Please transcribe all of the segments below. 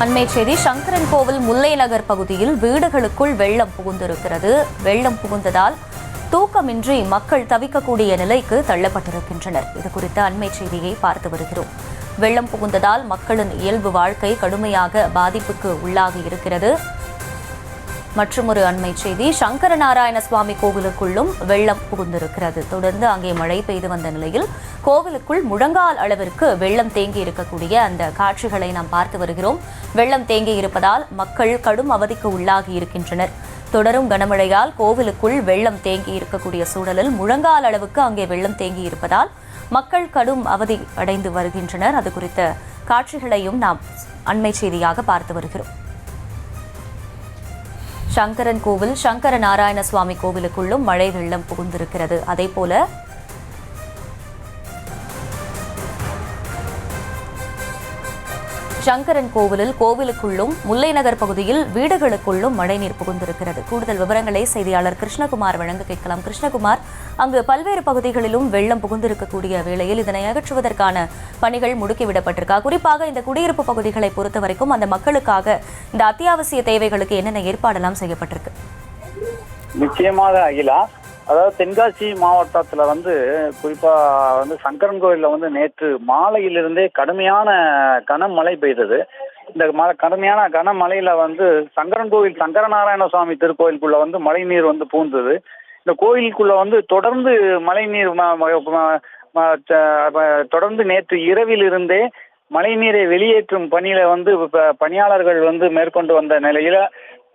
அண்மை செய்தி சங்கரன் கோவில் முல்லை நகர் பகுதியில் வீடுகளுக்குள் வெள்ளம் புகுந்திருக்கிறது. வெள்ளம் புகுந்ததால் தூக்கமின்றி மக்கள் தவிக்கக்கூடிய நிலைக்கு தள்ளப்பட்டிருக்கின்றனர். இது குறித்த அண்மை செய்தியை பார்த்து வருகிறோம். வெள்ளம் புகுந்ததால் மக்களின் இயல்பு வாழ்க்கை கடுமையாக பாதிப்புக்கு உள்ளாகி இருக்கிறது. மற்றும் ஒரு அண்மை செய்தி சங்கர நாராயண சுவாமி கோவிலுக்குள்ளும் வெள்ளம் புகுந்திருக்கிறது. தொடர்ந்து அங்கே மழை பெய்து வந்த நிலையில் கோவிலுக்குள் முழங்கால் அளவிற்கு வெள்ளம் தேங்கி இருக்கக்கூடிய அந்த காட்சிகளை நாம் பார்த்து வருகிறோம். வெள்ளம் தேங்கி இருப்பதால் மக்கள் கடும் அவதிக்கு உள்ளாகி இருக்கின்றனர். தொடரும் கனமழையால் கோவிலுக்குள் வெள்ளம் தேங்கி இருக்கக்கூடிய சூழலில் முழங்கால் அளவுக்கு அங்கே வெள்ளம் தேங்கி இருப்பதால் மக்கள் கடும் அவதி அடைந்து வருகின்றனர். அது குறித்த காட்சிகளையும் நாம் அண்மை செய்தியாக பார்த்து வருகிறோம். சங்கரன் கோவில் சங்கர நாராயண சுவாமி கோவிலுக்குள்ளும் மழை வெள்ளம் புகுந்திருக்கிறது. அதேபோல சங்கரன் கோவிலுக்குள்ளும் முல்லை நகர் பகுதியில் வீடுகளுக்குள்ளும் மழைநீர் புகுந்திருக்கிறது. கூடுதல் விவரங்களை செய்தியாளர் கிருஷ்ணகுமார் வழங்க கேட்கலாம். கிருஷ்ணகுமார், அங்கு பல்வேறு பகுதிகளிலும் வெள்ளம் புகுந்திருக்கக்கூடிய வேளையில் இதனை அகற்றுவதற்கான பணிகள் முடுக்கிவிடப்பட்டிருக்கா? குறிப்பாக இந்த குடியிருப்பு பகுதிகளை பொறுத்த வரைக்கும் அந்த மக்களுக்காக இந்த அத்தியாவசிய தேவைகளுக்கு என்னென்ன ஏற்பாடெல்லாம் செய்யப்பட்டிருக்கு? நிச்சயமாக அகிலா, அதாவது தென்காசி மாவட்டத்துல குறிப்பா சங்கரன் கோயில்ல நேற்று மாலையிலிருந்தே கடுமையான கனமழை பெய்தது. இந்த கடுமையான கனமழையில சங்கரன் கோவில் சங்கரநாராயண சுவாமி திருக்கோயிலுக்குள்ள மழை நீர் பூந்தது. இந்த கோயிலுக்குள்ள தொடர்ந்து மழை நீர் தொடர்ந்து நேற்று இரவிலிருந்தே மழை நீரை வெளியேற்றும் பணியில பணியாளர்கள் மேற்கொண்டு வந்த நிலையில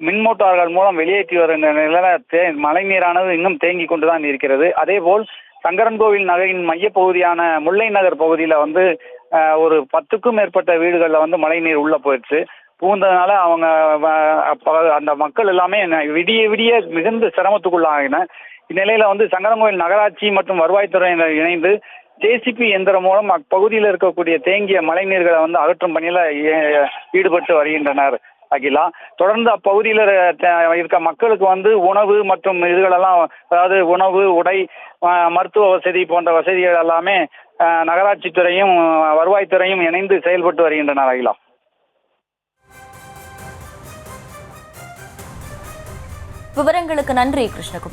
மின்மோட்டார்கள் மூலம் வெளியேற்றி வருகின்ற நிலையில மழை நீரானது இன்னும் தேங்கி கொண்டுதான் இருக்கிறது. அதே போல் சங்கரன் கோவில் நகரின் மையப்பகுதியான முல்லை நகர் பகுதியில ஒரு 10க்கும் மேற்பட்ட வீடுகள்ல மழை நீர் உள்ள போயிடுச்சு. புகுந்ததுனால அவங்க அந்த மக்கள் எல்லாமே விடிய விடிய மிகுந்த சிரமத்துக்குள்ளாகின. இந்நிலையில சங்கரன் கோவில் நகராட்சி மற்றும் வருவாய்த்துறையினர் இணைந்து ஜேசிபி எந்திரம் மூலம் அப்பகுதியில் இருக்கக்கூடிய தேங்கிய மழை நீர்களை அகற்றும் பணியில ஈடுபட்டு வருகின்றனர். அகிலா, தொடர்ந்து அப்பகுதியில் இருக்க மக்களுக்கு உணவு மற்றும் இதுகளெல்லாம், அதாவது உணவு, உடை, மருத்துவ வசதி போன்ற வசதிகள் எல்லாமே நகராட்சித்துறையும் வருவாய்த்துறையும் இணைந்து செயல்பட்டு வருகின்றனர். அகிலா, விவரங்களுக்கு நன்றி கிருஷ்ணகுமார்.